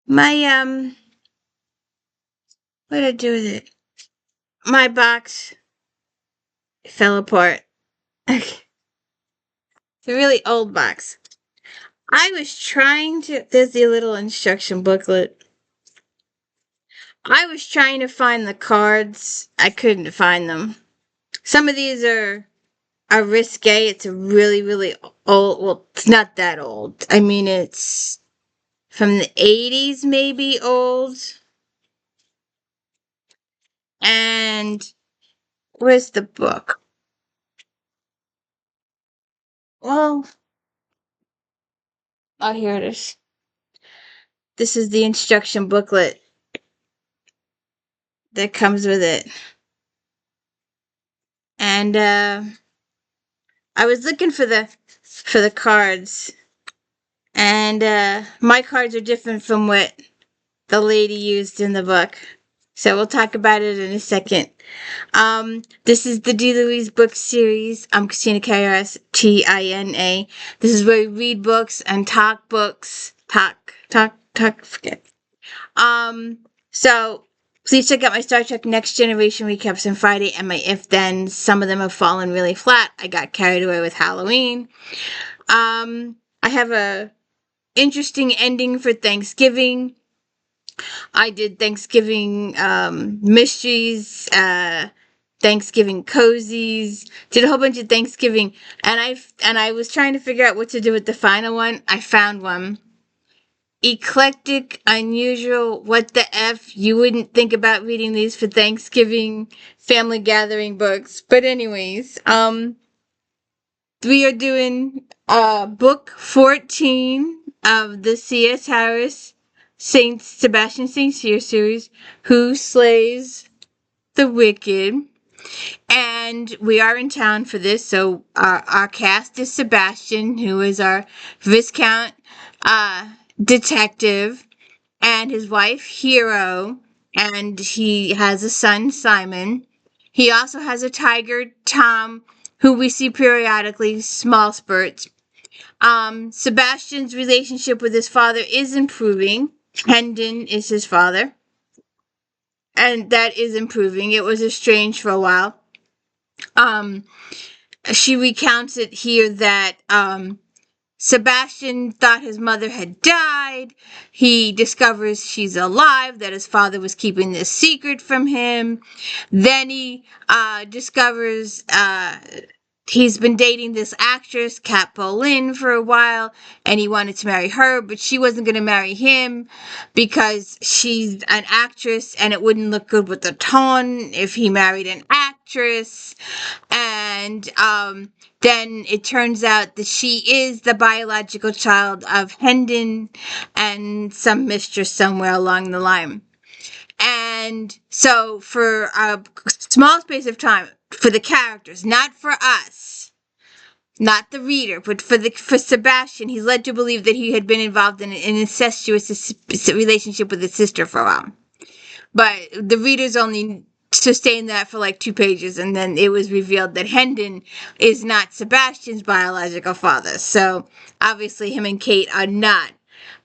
My what did I do with it? My box fell apart. It's a really old box. I was trying to. There's the little instruction booklet. I was trying to find the cards. I couldn't find them. Some of these are risque. It's a really really old. Well, it's not that old. I mean, it's from the 80s, maybe old. And where's the book? Well, oh, here it is. This is the instruction booklet that comes with it. And I was looking for the cards, and my cards are different from what the lady used in the book. So we'll talk about it in a second. This is the D. Louise book series. I'm Christina Karras, Tina. This is where we read books and talk books. Forget. So please check out my Star Trek Next Generation recaps on Friday and my If Then. Some of them have fallen really flat. I got carried away with Halloween. I have a interesting ending for Thanksgiving. I did Thanksgiving mysteries, Thanksgiving cozies, did a whole bunch of Thanksgiving, and I was trying to figure out what to do with the final one. I found one. Eclectic, unusual, what the F? You wouldn't think about reading these for Thanksgiving family gathering books. But anyways, we are doing book 14 of the C.S. Harris Sebastian St. Cyr series, Who Slays the Wicked. And we are in town for this, so our cast is Sebastian, who is our Viscount detective, and his wife, Hero, and he has a son, Simon. He also has a tiger, Tom, who we see periodically, small spurts. Sebastian's relationship with his father is improving. Hendon is his father, and that is improving. It was estranged for a while. She recounts it here that Sebastian thought his mother had died. He discovers she's alive, that his father was keeping this secret from him. Then he discovers he's been dating this actress, Kat Bolin, for a while, and he wanted to marry her, but she wasn't going to marry him because she's an actress and it wouldn't look good with the tone if he married an actress. And then it turns out that she is the biological child of Hendon and some mistress somewhere along the line. And so for a small space of time, for the characters, not for us, not the reader, but for Sebastian, he's led to believe that he had been involved in an incestuous relationship with his sister for a while. But the readers only sustained that for like 2 pages, and then it was revealed that Hendon is not Sebastian's biological father. So obviously him and Kate are not.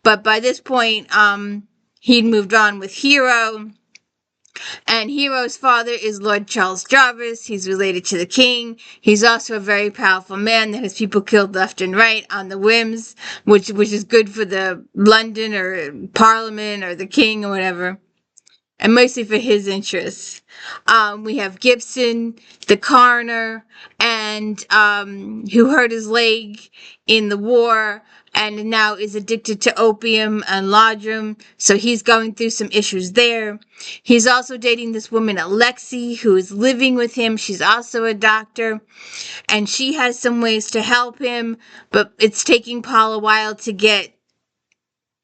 But by this point, he'd moved on with Hero. And Hero's father is Lord Charles Jarvis. He's related to the king. He's also a very powerful man that has people killed left and right on the whims, which is good for the London or Parliament or the king or whatever. And mostly for his interests. We have Gibson, the coroner, and who hurt his leg in the war and now is addicted to opium and laudanum, so he's going through some issues there. He's also dating this woman, Alexi, who is living with him. She's also a doctor, and she has some ways to help him, but it's taking Paul a while to get,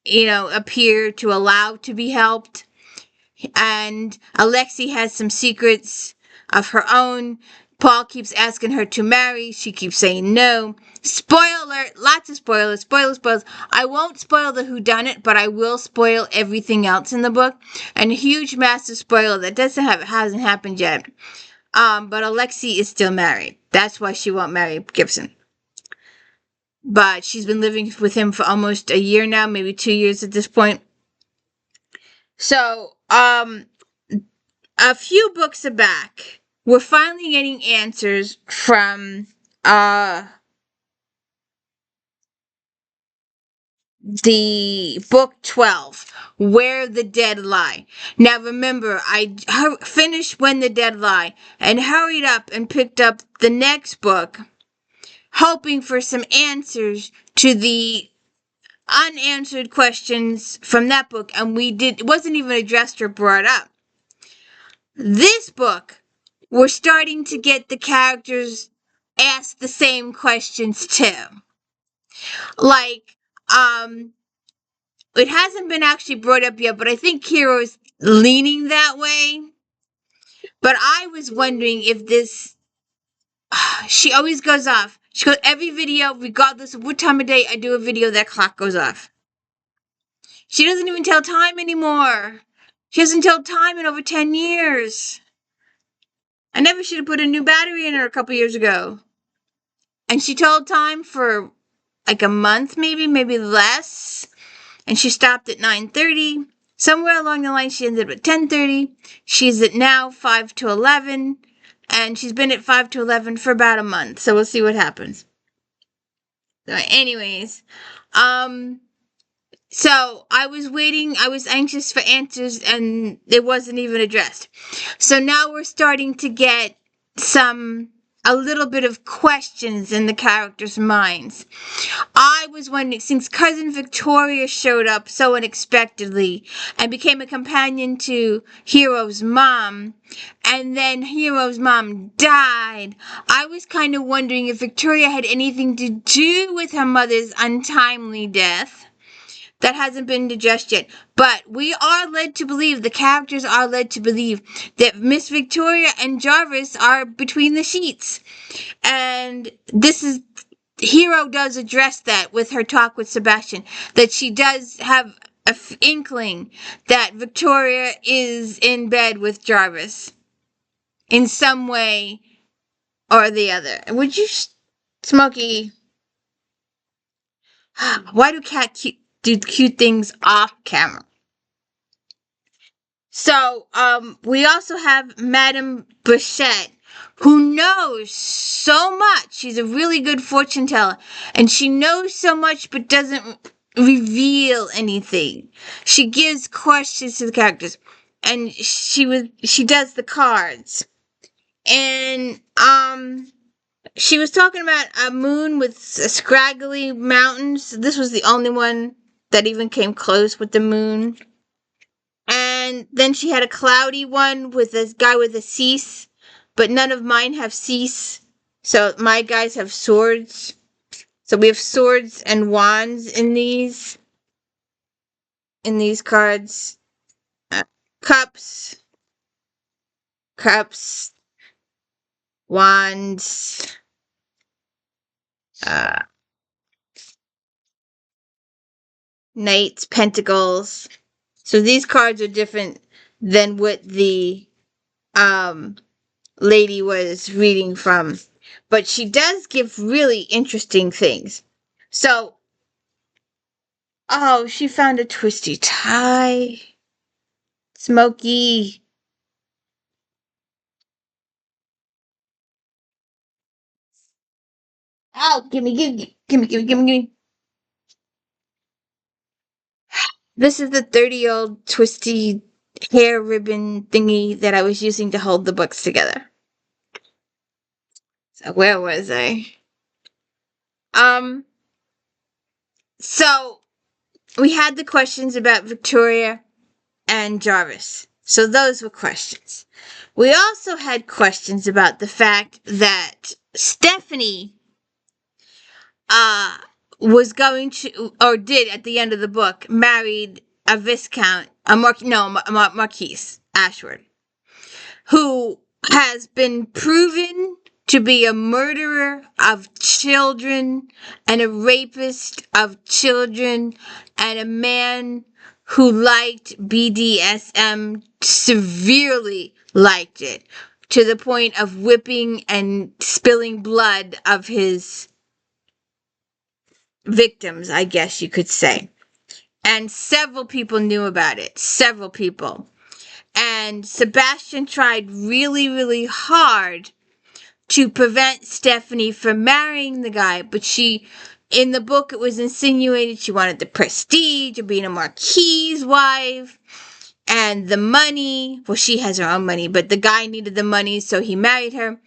appear to allow to be helped. And Alexi has some secrets of her own. Paul keeps asking her to marry. She keeps saying no. Spoiler alert, lots of spoilers. Spoilers. I won't spoil the whodunit, but I will spoil everything else in the book. And a huge, massive spoiler that hasn't happened yet. But Alexi is still married. That's why she won't marry Gibson. But she's been living with him for almost a year now, maybe 2 years at this point. So, a few books back, we're finally getting answers from the book 12, Where the Dead Lie. Now remember, I finished When the Dead Lie and hurried up and picked up the next book, hoping for some answers to the unanswered questions from that book, and it wasn't even addressed or brought up. This book, we're starting to get the characters ask the same questions too. Like, it hasn't been actually brought up yet, but I think Hero's leaning that way. But I was wondering if this, she always goes off. She goes, every video, regardless of what time of day I do a video, that clock goes off. She doesn't even tell time anymore. She hasn't told time in over 10 years. I never should have put a new battery in her a couple years ago. And she told time for like a month, maybe less. And she stopped at 9:30. Somewhere along the line, she ended up at 10:30. She's at now 5 to 11. And she's been at 5 to 11 for about a month. So we'll see what happens. So anyways, so I was waiting, I was anxious for answers, and it wasn't even addressed. So now we're starting to get a little bit of questions in the characters' minds. I was wondering, since Cousin Victoria showed up so unexpectedly and became a companion to Hero's mom, and then Hero's mom died, I was kind of wondering if Victoria had anything to do with her mother's untimely death. That hasn't been addressed yet. But we are led to believe, the characters are led to believe, that Miss Victoria and Jarvis are between the sheets. And Hero does address that with her talk with Sebastain, that she does have an inkling that Victoria is in bed with Jarvis in some way or the other. Would you, Smokey? Why do cats do cute things off camera? So, we also have Madame Bichette, who knows so much. She's a really good fortune teller, and she knows so much but doesn't reveal anything. She gives questions to the characters, and she does the cards. And, she was talking about a moon with scraggly mountains. This was the only one that even came close with the moon. And then she had a cloudy one with this guy with a cease, but none of mine have cease. So my guys have swords. So we have swords and wands in these cards. Cups, wands, knights, pentacles. So these cards are different than what the lady was reading from. But she does give really interesting things. So, oh, she found a twisty tie. Smokey. Oh, gimme. This is the 30-year-old twisty hair ribbon thingy that I was using to hold the books together. So where was I? So we had the questions about Victoria and Jarvis. So those were questions. We also had questions about the fact that Stephanie was going to, or did at the end of the book, married a Viscount, Marquise Ashford, who has been proven to be a murderer of children and a rapist of children and a man who liked BDSM, severely liked it, to the point of whipping and spilling blood of his victims, I guess you could say. And several people knew about it. Several people. And Sebastain tried really, really hard to prevent Stephanie from marrying the guy. But in the book, it was insinuated she wanted the prestige of being a marquis's wife and the money. Well, she has her own money, but the guy needed the money, so he married her.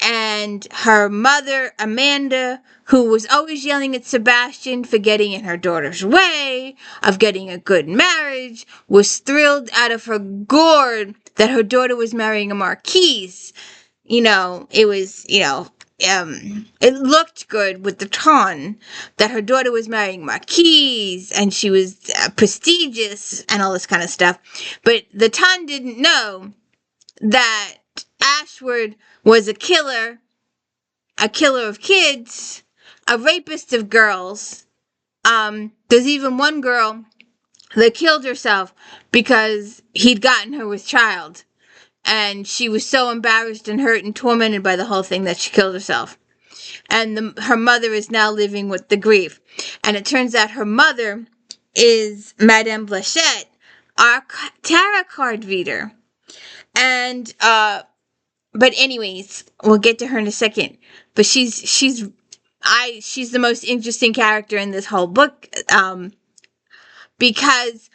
And her mother, Amanda, who was always yelling at Sebastain for getting in her daughter's way of getting a good marriage, was thrilled out of her gourd that her daughter was marrying a marquis. It was, it looked good with the ton that her daughter was marrying marquis and she was prestigious and all this kind of stuff. But the ton didn't know that Ashford was a killer of kids, a rapist of girls. There's even one girl that killed herself because he'd gotten her with child. And she was so embarrassed and hurt and tormented by the whole thing that she killed herself. And her mother is now living with the grief. And it turns out her mother is Madame Blanchette, our tarot card reader. And, but anyways, we'll get to her in a second. But she's the most interesting character in this whole book. Because,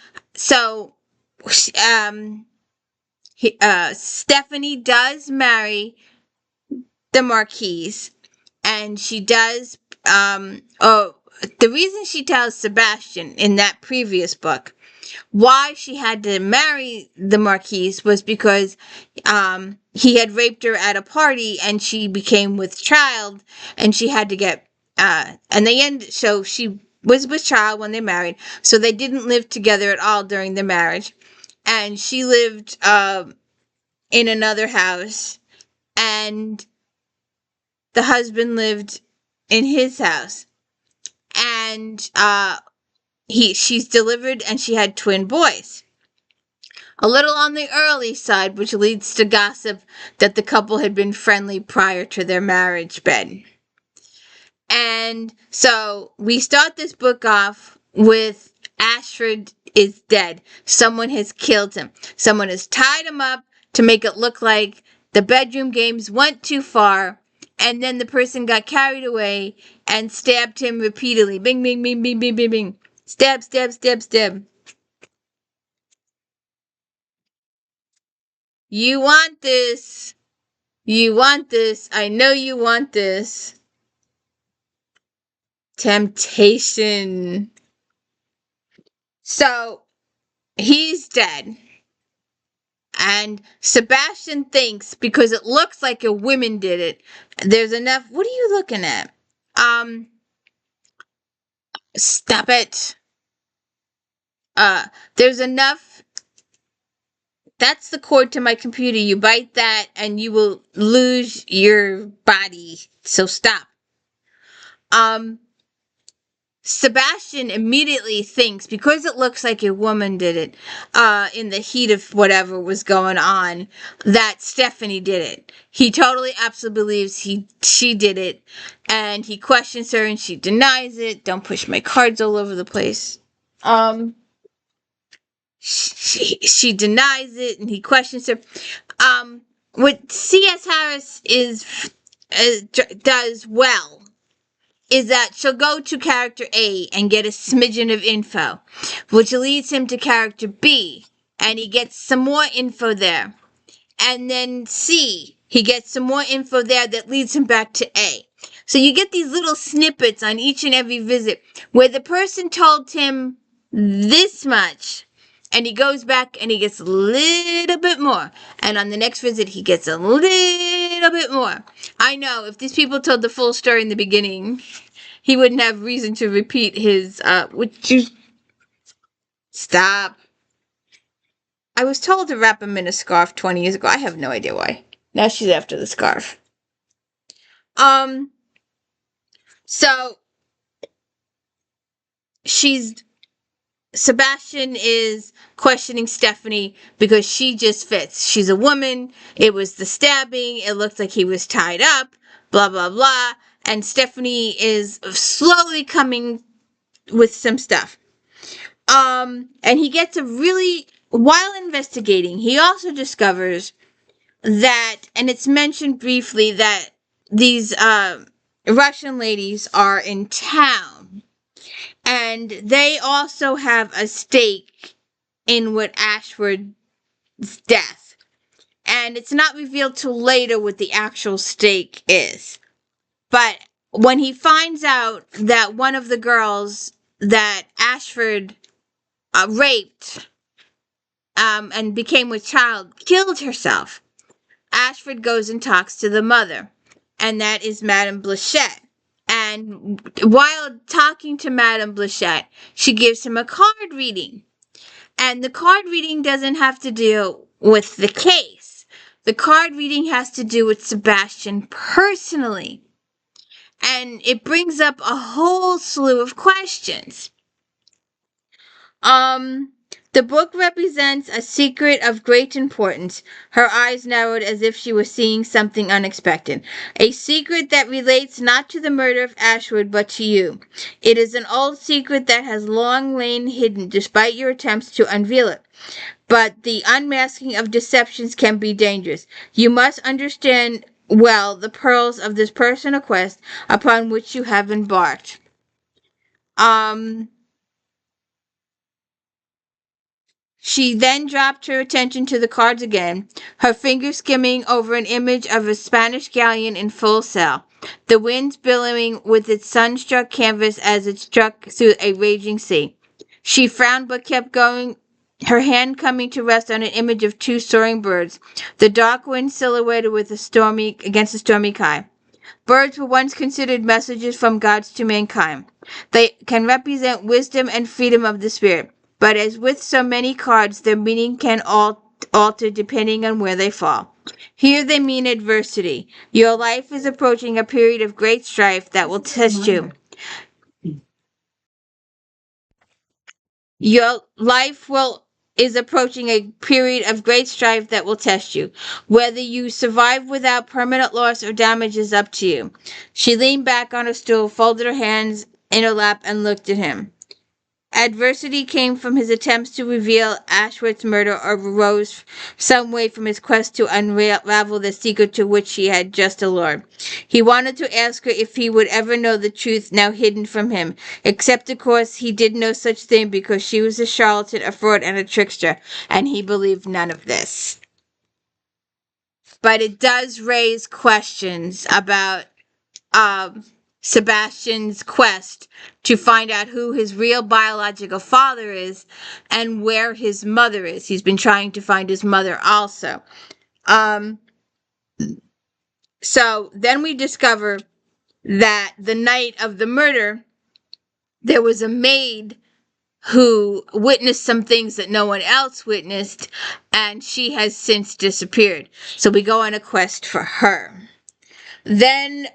Stephanie does marry the Marquise, and she does, the reason she tells Sebastain in that previous book why she had to marry the Marquise was because he had raped her at a party and she became with child and she had to get so she was with child when they married, so they didn't live together at all during the marriage, and she lived in another house and the husband lived in his house, and she's delivered and she had twin boys. A little on the early side, which leads to gossip that the couple had been friendly prior to their marriage bed. And so we start this book off with Ashford is dead. Someone has killed him. Someone has tied him up to make it look like the bedroom games went too far, and then the person got carried away and stabbed him repeatedly. Bing, bing, bing, bing, bing, bing, bing. Stab, stab, stab, stab. You want this. You want this. I know you want this. Temptation. So, he's dead. And Sebastain thinks, because it looks like a woman did it, there's enough. What are you looking at? Stop it. There's enough. That's the cord to my computer. You bite that and you will lose your body. So stop. Sebastain immediately thinks, because it looks like a woman did it, in the heat of whatever was going on, that Stephanie did it. He totally absolutely believes she did it, and he questions her and she denies it. Don't push my cards all over the place. She denies it and he questions her. What C.S. Harris does well is that she'll go to character A and get a smidgen of info, which leads him to character B, and he gets some more info there. And then C, he gets some more info there that leads him back to A. So you get these little snippets on each and every visit where the person told him this much, and he goes back and he gets a little bit more. And on the next visit, he gets a little bit more. I know, if these people told the full story in the beginning, he wouldn't have reason to repeat his, Stop. I was told to wrap him in a scarf 20 years ago. I have no idea why. Now she's after the scarf. So, Sebastain is questioning Stephanie because she just fits. She's a woman. It was the stabbing. It looked like he was tied up. Blah, blah, blah. And Stephanie is slowly coming with some stuff. And he gets a really, while investigating, he also discovers that, and it's mentioned briefly, that these Russian ladies are in town, and they also have a stake in what Ashford's death. And it's not revealed till later what the actual stake is. But when he finds out that one of the girls that Ashford raped and became with child killed herself, Ashford goes and talks to the mother, and that is Madame Blanchette. And while talking to Madame Blanchette, she gives him a card reading. And the card reading doesn't have to do with the case. The card reading has to do with Sebastain personally. And it brings up a whole slew of questions. The book represents a secret of great importance. Her eyes narrowed as if she was seeing something unexpected. A secret that relates not to the murder of Ashwood, but to you. It is an old secret that has long lain hidden, despite your attempts to unveil it. But the unmasking of deceptions can be dangerous. You must understand well the pearls of this personal quest upon which you have embarked. She then dropped her attention to the cards again, her fingers skimming over an image of a Spanish galleon in full sail, the winds billowing with its sun-struck canvas as it struck through a raging sea. She frowned but kept going, her hand coming to rest on an image of two soaring birds, the dark wind silhouetted against a stormy sky. Birds were once considered messages from gods to mankind. They can represent wisdom and freedom of the spirit. But as with so many cards, their meaning can alter depending on where they fall. Here they mean adversity. Your life is approaching a period of great strife that will test you. Your life is approaching a period of great strife that will test you. Whether you survive without permanent loss or damage is up to you. She leaned back on her stool, folded her hands in her lap, and looked at him. Adversity came from his attempts to reveal Ashworth's murder or arose some way from his quest to unravel the secret to which he had just allured. He wanted to ask her if he would ever know the truth now hidden from him, except of course he did no such thing because she was a charlatan, a fraud, and a trickster, and he believed none of this. But it does raise questions about Sebastian's quest to find out who his real biological father is and where his mother is. He's been trying to find his mother also. So then we discover that the night of the murder, there was a maid who witnessed some things that no one else witnessed, and she has since disappeared. So we go on a quest for her. Then,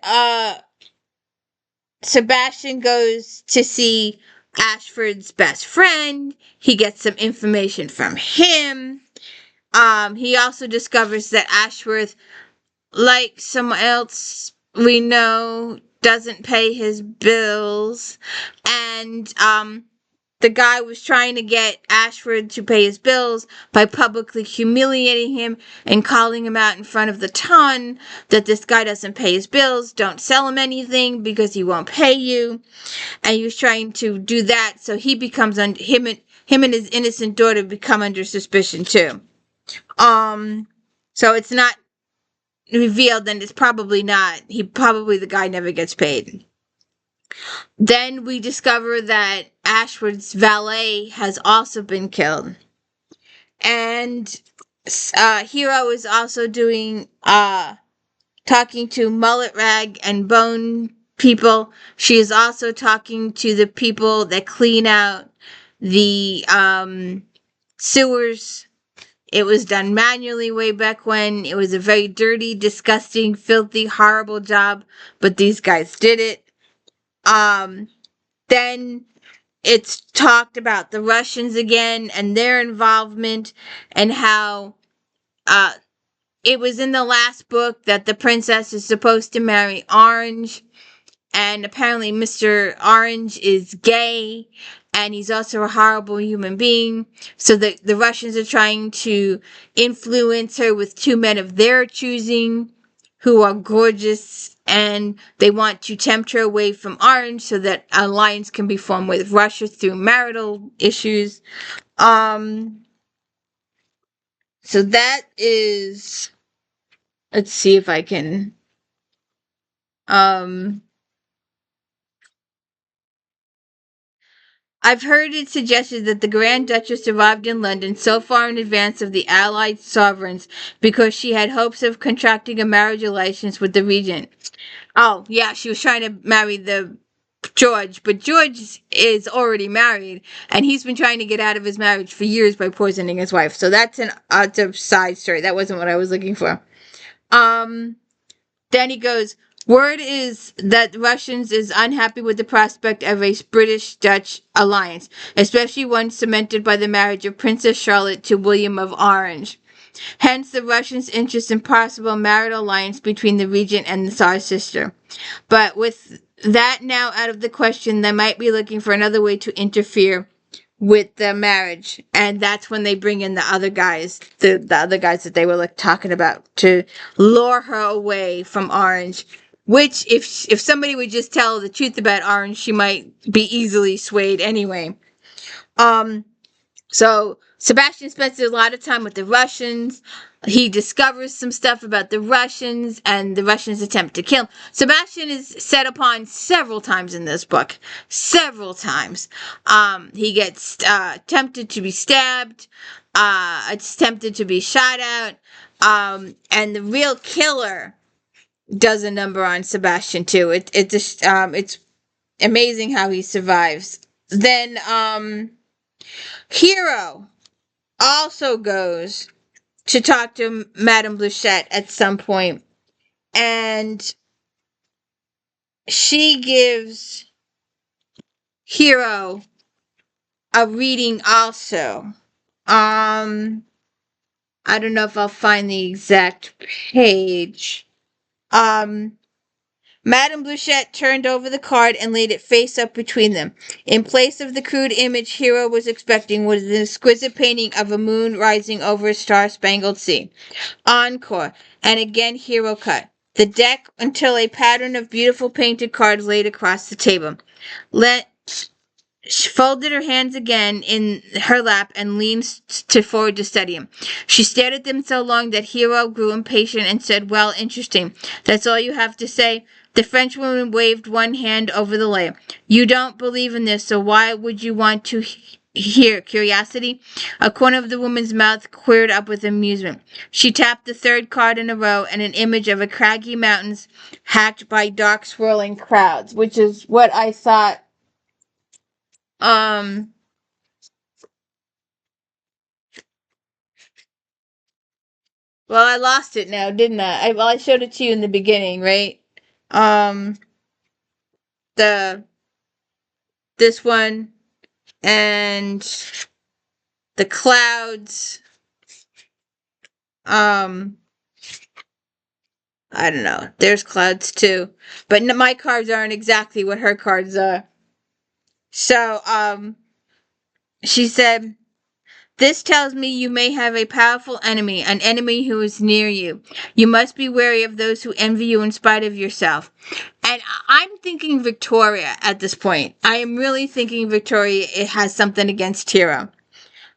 Sebastain goes to see Ashford's best friend. He gets some information from him. He also discovers that Ashworth, like someone else we know, doesn't pay his bills. And the guy was trying to get Ashford to pay his bills by publicly humiliating him and calling him out in front of the ton that this guy doesn't pay his bills, don't sell him anything because he won't pay you. And he was trying to do that, so he becomes him and his innocent daughter become under suspicion too. So it's not revealed, and it's probably not. The guy never gets paid. Then we discover that Ashford's valet has also been killed. And Hero is also doing talking to Mullet Rag and Bone people. She is also talking to the people that clean out the sewers. It was done manually way back when. It was a very dirty, disgusting, filthy, horrible job, but these guys did it. Then it's talked about the Russians again and their involvement and how it was in the last book that the princess is supposed to marry Orange, and apparently Mr. Orange is gay, and he's also a horrible human being. So the Russians are trying to influence her with two men of their choosing who are gorgeous, and they want to tempt her away from Orange so that an alliance can be formed with Russia through marital issues. So that is, let's see if I can, um, I've heard it suggested that the Grand Duchess arrived in London so far in advance of the Allied sovereigns because she had hopes of contracting a marriage license with the regent. Oh, yeah, she was trying to marry the George, but George is already married, and he's been trying to get out of his marriage for years by poisoning his wife. So that's a side story. That wasn't what I was looking for. Um, Then he goes, word is that Russians is unhappy with the prospect of a British-Dutch alliance, especially one cemented by the marriage of Princess Charlotte to William of Orange. Hence the Russians' interest in possible marital alliance between the regent and the Tsar's sister. But with that now out of the question, they might be looking for another way to interfere with the marriage, and that's when they bring in the other guys, the other guys that they were like talking about, to lure her away from Orange. Which, if somebody would just tell the truth about Orange, she might be easily swayed anyway. Um, so Sebastain spends a lot of time with the Russians. He discovers some stuff about the Russians, and the Russians attempt to kill him. Sebastain is set upon several times in this book. Several times. He gets tempted to be stabbed. It's tempted to be shot at. And the real killer does a number on Sebastain too. It's amazing how he survives. Then Hero also goes to talk to Madame Bluchette at some point, and she gives Hero a reading also. I don't know if I'll find the exact page. Madame Bluchette turned over the card and laid it face up between them. In place of the crude image Hero was expecting was an exquisite painting of a moon rising over a star-spangled sea. Encore, and again Hero cut the deck until a pattern of beautiful painted cards laid across the table. She folded her hands again in her lap and leaned forward to study him. She stared at them so long that Hero grew impatient and said, well, interesting. That's all you have to say? The Frenchwoman waved one hand over the lay. You don't believe in this, so why would you want to hear? Curiosity? A corner of the woman's mouth queered up with amusement. She tapped the third card in a row, and an image of a craggy mountains hacked by dark swirling clouds, which is what I thought. Well, I lost it now, didn't I? Well, I showed it to you in the beginning, right? Um, the this one and the clouds. I don't know. There's clouds too, but my cards aren't exactly what her cards are. So, she said, this tells me you may have a powerful enemy, an enemy who is near you. You must be wary of those who envy you in spite of yourself. And I'm thinking Victoria at this point. I am really thinking Victoria has something against Hero.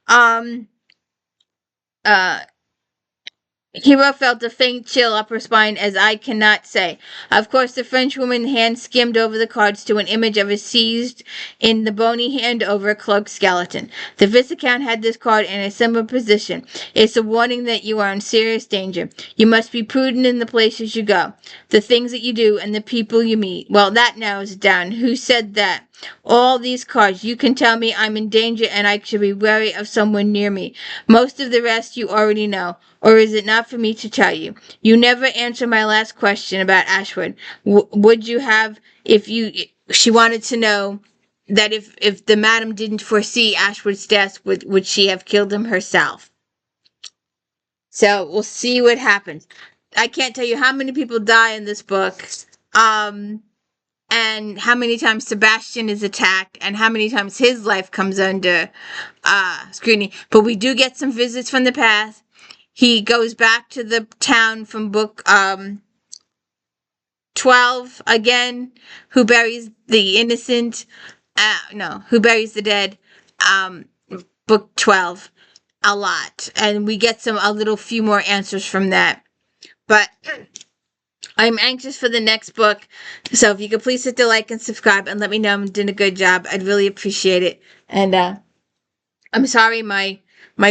Um, uh, Hero felt a faint chill up her spine as I cannot say. Of course, the Frenchwoman's hand skimmed over the cards to an image of a seized in the bony hand over a cloaked skeleton. The Viscount had this card in a similar position. It's a warning that you are in serious danger. You must be prudent in the places you go, the things that you do, and the people you meet. Well, that narrows it down. Who said that? All these cards. You can tell me I'm in danger and I should be wary of someone near me. Most of the rest you already know. Or is it not for me to tell you? You never answered my last question about Ashwood. Would you have, if you, she wanted to know that if the madam didn't foresee Ashwood's death, would she have killed him herself? So we'll see what happens. I can't tell you how many people die in this book. and how many times Sebastain is attacked, and how many times his life comes under scrutiny. But we do get some visits from the past. He goes back to the town from book 12 again, who buries the innocent. No, who buries the dead. Book 12 a lot, and we get a little few more answers from that. But I'm anxious for the next book, so if you could please hit the like and subscribe and let me know I'm doing a good job, I'd really appreciate it. And I'm sorry my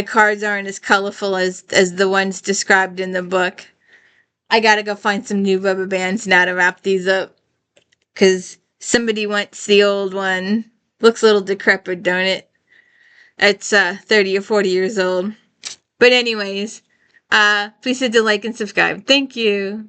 cards aren't as colorful as the ones described in the book. I gotta go find some new rubber bands now to wrap these up, because somebody wants the old one. Looks a little decrepit, don't it? It's 30 or 40 years old. But anyways, please hit the like and subscribe. Thank you.